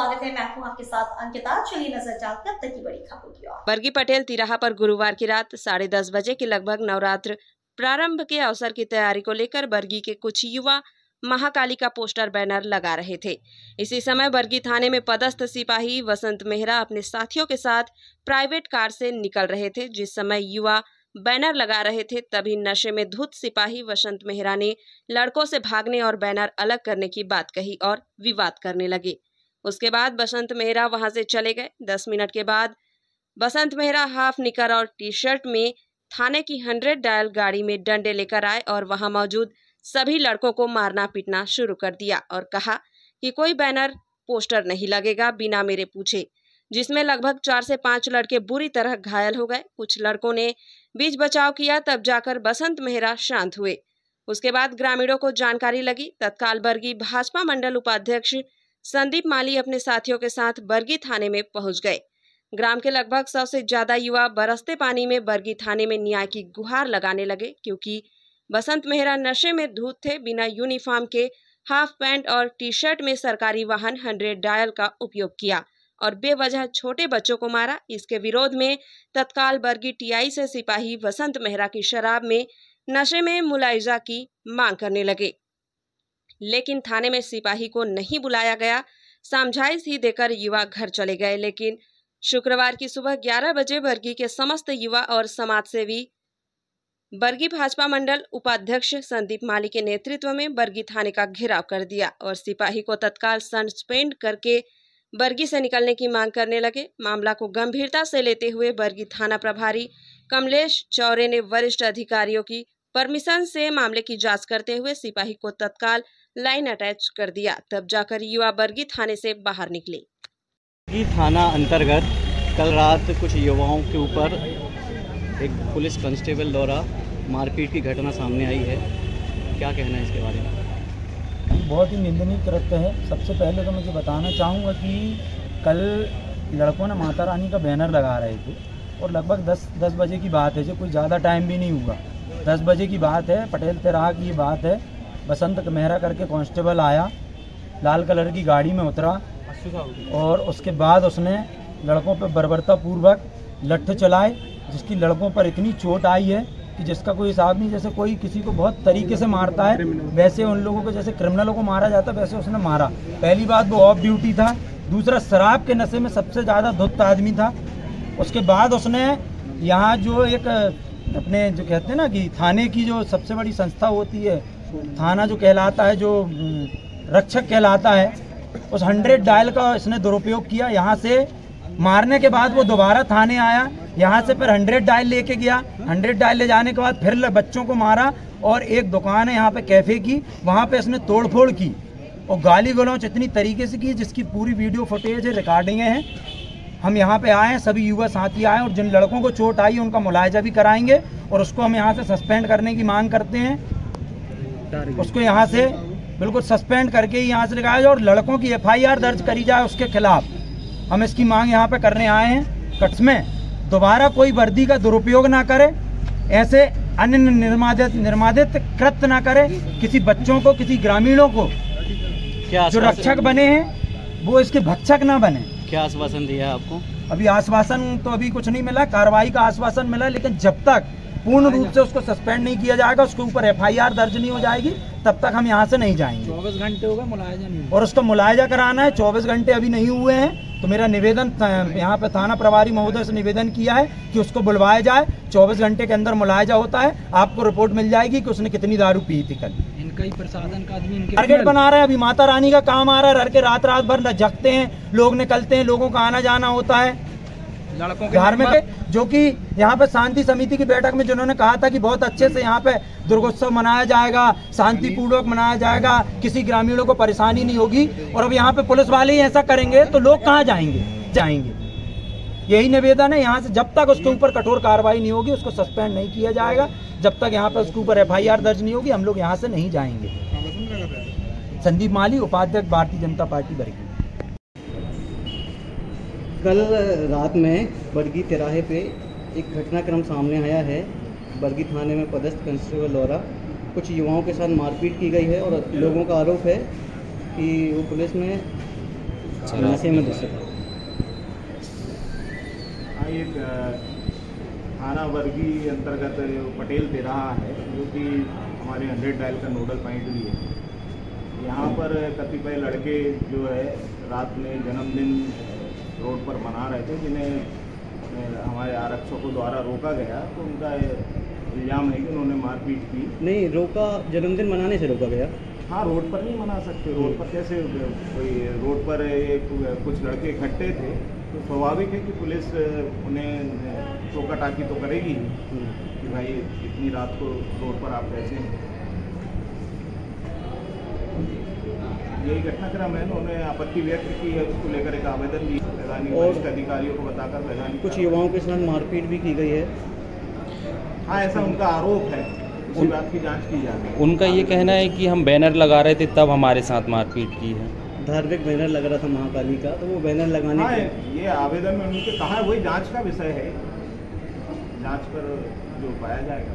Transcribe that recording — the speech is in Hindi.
स्वागत है। मैं हूं आपके साथ अंकिता। चलिए नजर डालते हैं अब तक की बड़ी खबरों की ओर। बरगी पटेल तिराहा पर गुरुवार की रात 10:30 बजे के लगभग नवरात्र प्रारंभ के अवसर की तैयारी को लेकर बरगी के कुछ युवा महाकाली का पोस्टर बैनर लगा रहे थे। इसी समय बरगी थाने में पदस्थ सिपाही वसंत मेहरा अपने साथियों के साथ प्राइवेट कार से निकल रहे थे। जिस समय युवा बैनर लगा रहे थे तभी नशे में धुत सिपाही वसंत मेहरा ने लड़कों से भागने और बैनर अलग करने की बात कही और विवाद करने लगे। उसके बाद बसंत मेहरा वहां से चले गए। 10 मिनट के बाद बसंत मेहरा हाफ निकर और टी शर्ट में थाने की 100 डायल गाड़ी में डंडे लेकर आए और वहां मौजूद सभी लड़कों को मारना पीटना शुरू कर दिया और कहा कि कोई बैनर पोस्टर नहीं लगेगा बिना मेरे पूछे, जिसमें लगभग 4 से 5 लड़के बुरी तरह घायल हो गए। कुछ लड़कों ने बीच बचाव किया, तब जाकर बसंत मेहरा शांत हुए। उसके बाद ग्रामीणों को जानकारी लगी। तत्काल बरगी भाजपा मंडल उपाध्यक्ष संदीप माली अपने साथियों के साथ बरगी थाने में पहुंच गए। ग्राम के लगभग 100 से ज्यादा युवा बरसते पानी में बरगी थाने में न्याय की गुहार लगाने लगे, क्योंकि बसंत मेहरा नशे में धुत थे। बिना यूनिफॉर्म के हाफ पैंट और टी शर्ट में सरकारी वाहन 100 डायल का उपयोग किया और बेवजह छोटे बच्चों को मारा। इसके विरोध में तत्काल बरगी टीआई से सिपाही वसंत मेहरा की शराब में नशे में मुलायजा की मांग करने लगे, लेकिन थाने में सिपाही को नहीं बुलाया गया। समझाइश ही देकर युवा घर चले गए। लेकिन शुक्रवार की सुबह 11 बजे बरगी के समस्त युवा और समाजसेवी बरगी भाजपा मंडल उपाध्यक्ष संदीप माली के नेतृत्व में बरगी थाने का घेराव कर दिया और सिपाही को तत्काल सस्पेंड करके बरगी से निकलने की मांग करने लगे। मामला को गंभीरता से लेते हुए बरगी थाना प्रभारी कमलेश चौरे ने वरिष्ठ अधिकारियों की परमिशन से मामले की जांच करते हुए सिपाही को तत्काल लाइन अटैच कर दिया। तब जाकर युवा बरगी थाने से बाहर निकले। बरगी थाना अंतर्गत कल रात कुछ युवाओं के ऊपर एक पुलिस कांस्टेबल द्वारा मारपीट की घटना सामने आई है। क्या कहना है इसके बारे में? बहुत ही निंदनीय कृत्य है। सबसे पहले तो मुझे बताना चाहूँगा कि कल लड़कों ने माता रानी का बैनर लगा रहे थे और लगभग 10 बजे की बात है, जो कोई ज़्यादा टाइम भी नहीं हुआ। 10 बजे की बात है, पटेल तिराहा की बात है। बसंत मेहरा करके कांस्टेबल आया, लाल कलर की गाड़ी में उतरा और उसके बाद उसने लड़कों पर बर्बरतापूर्वक लट्ठे चलाए, जिसकी लड़कों पर इतनी चोट आई है कि जिसका कोई हिसाब नहीं। जैसे कोई किसी को बहुत तरीके से मारता है, वैसे उन लोगों को जैसे क्रिमिनलों को मारा जाता है वैसे उसने मारा। पहली बात वो ऑफ ड्यूटी था, दूसरा शराब के नशे में सबसे ज़्यादा धुत आदमी था। उसके बाद उसने यहाँ जो एक अपने जो कहते हैं ना कि थाने की जो सबसे बड़ी संस्था होती है, थाना जो कहलाता है, जो रक्षक कहलाता है, उस 100 डायल का इसने दुरुपयोग किया। यहाँ से मारने के बाद वो दोबारा थाने आया, यहाँ से फिर 100 डायल लेके गया। 100 डायल ले जाने के बाद फिर बच्चों को मारा और एक दुकान है यहाँ पे कैफे की, वहाँ पे इसने तोड़फोड़ की और गाली गलौच इतनी तरीके से की जिसकी पूरी वीडियो फुटेज है, रिकॉर्डिंगें हैं। हम यहाँ पे आए हैं, सभी युवा साथी आए और जिन लड़कों को चोट आई उनका मुलायजा भी कराएंगे और उसको हम यहाँ से सस्पेंड करने की मांग करते हैं। उसको यहाँ से बिल्कुल सस्पेंड करके ही यहाँ से निकाला जाए और लड़कों की FIR दर्ज करी जाए उसके खिलाफ। हम इसकी मांग यहाँ पे करने आए हैं। कट्स में दोबारा कोई वर्दी का दुरुपयोग ना करे, ऐसे अन्य निर्मादित कृत्य ना करे, किसी बच्चों को, किसी ग्रामीणों को जो रक्षक बने हैं वो इसके भक्षक ना बने। क्या आश्वासन दिया है आपको? अभी आश्वासन तो अभी कुछ नहीं मिला, कार्रवाई का आश्वासन मिला, लेकिन जब तक पूर्ण रूप से उसको सस्पेंड नहीं किया जाएगा, उसके ऊपर FIR दर्ज नहीं हो जाएगी, तब तक हम यहाँ से नहीं जाएंगे। 24 घंटे हो गए मुलायजा नहीं, और उसका मुलायजा कराना है। 24 घंटे अभी नहीं हुए हैं, तो मेरा निवेदन यहाँ पे थाना प्रभारी महोदय से निवेदन किया है कि उसको बुलवाया जाए। 24 घंटे के अंदर मुलायजा होता है, आपको रिपोर्ट मिल जाएगी कि उसने कितनी दारू पी थी कल। इनका ही प्रसाधन का आदमी इनके टारगेट बना रहा है। अभी माता रानी का काम आ रहा है, रह के रात भर जगते हैं, लोग निकलते हैं, लोगों का आना जाना होता है लड़कों के धार्मिक, जो कि यहाँ पे शांति समिति की बैठक में जिन्होंने कहा था कि बहुत अच्छे से यहाँ पे दुर्गोत्सव मनाया जाएगा, शांतिपूर्वक मनाया जाएगा, किसी ग्रामीणों को परेशानी नहीं होगी, और अब यहाँ पे पुलिस वाले ही ऐसा करेंगे तो लोग कहाँ जाएंगे। यही निवेदन है। यहाँ से जब तक उसके ऊपर कठोर कार्रवाई नहीं होगी, उसको सस्पेंड नहीं किया जाएगा, जब तक यहाँ पे उसके ऊपर FIR दर्ज नहीं होगी, हम लोग यहाँ से नहीं जाएंगे। संदीप माली, उपाध्यक्ष भारतीय जनता पार्टी बरगी। कल रात में बरगी तिराहे पे एक घटनाक्रम सामने आया है। बरगी थाने में पदस्थ कांस्टेबल द्वारा कुछ युवाओं के साथ मारपीट की गई है और लोगों का आरोप है कि वो पुलिस में नशे में दूसरे हाँ, ये थाना वर्गी अंतर्गत पटेल तिराहा है, जो कि हमारे 100 डायल का नोडल पॉइंट भी है। यहाँ पर कतिपय लड़के जो है रात में जन्मदिन रोड पर मना रहे थे, जिन्हें हमारे आरक्षकों द्वारा रोका गया। तो उनका इल्ज़ाम है कि उन्होंने मारपीट की। नहीं रोका, जन्मदिन मनाने से रोका गया। हाँ, रोड पर नहीं मना सकते। रोड पर कैसे कोई, रोड पर कुछ लड़के इकट्ठे थे, तो स्वाभाविक है कि पुलिस उन्हें टोका टाकी तो करेगी कि भाई इतनी रात को रोड पर आप कैसे हैं। यही घटनाक्रम है। उन्होंने आपत्ति व्यक्त की है, उसको लेकर एक आवेदन भी वरिष्ठ अधिकारियों को बताकर वैधानिक कुछ युवाओं के साथ मारपीट भी की गई है। हाँ, ऐसा उनका आरोप है। उसी बात की जांच की जा रही है। उनका ये कहना है कि हम बैनर लगा रहे थे तब हमारे साथ मारपीट की है। धार्मिक बैनर लग रहा था महाकाली का, तो वो बैनर लगाने हाँ, ये आवेदन में उनके कहा है, वही जांच का विषय है। जांच पर जो पाया जाएगा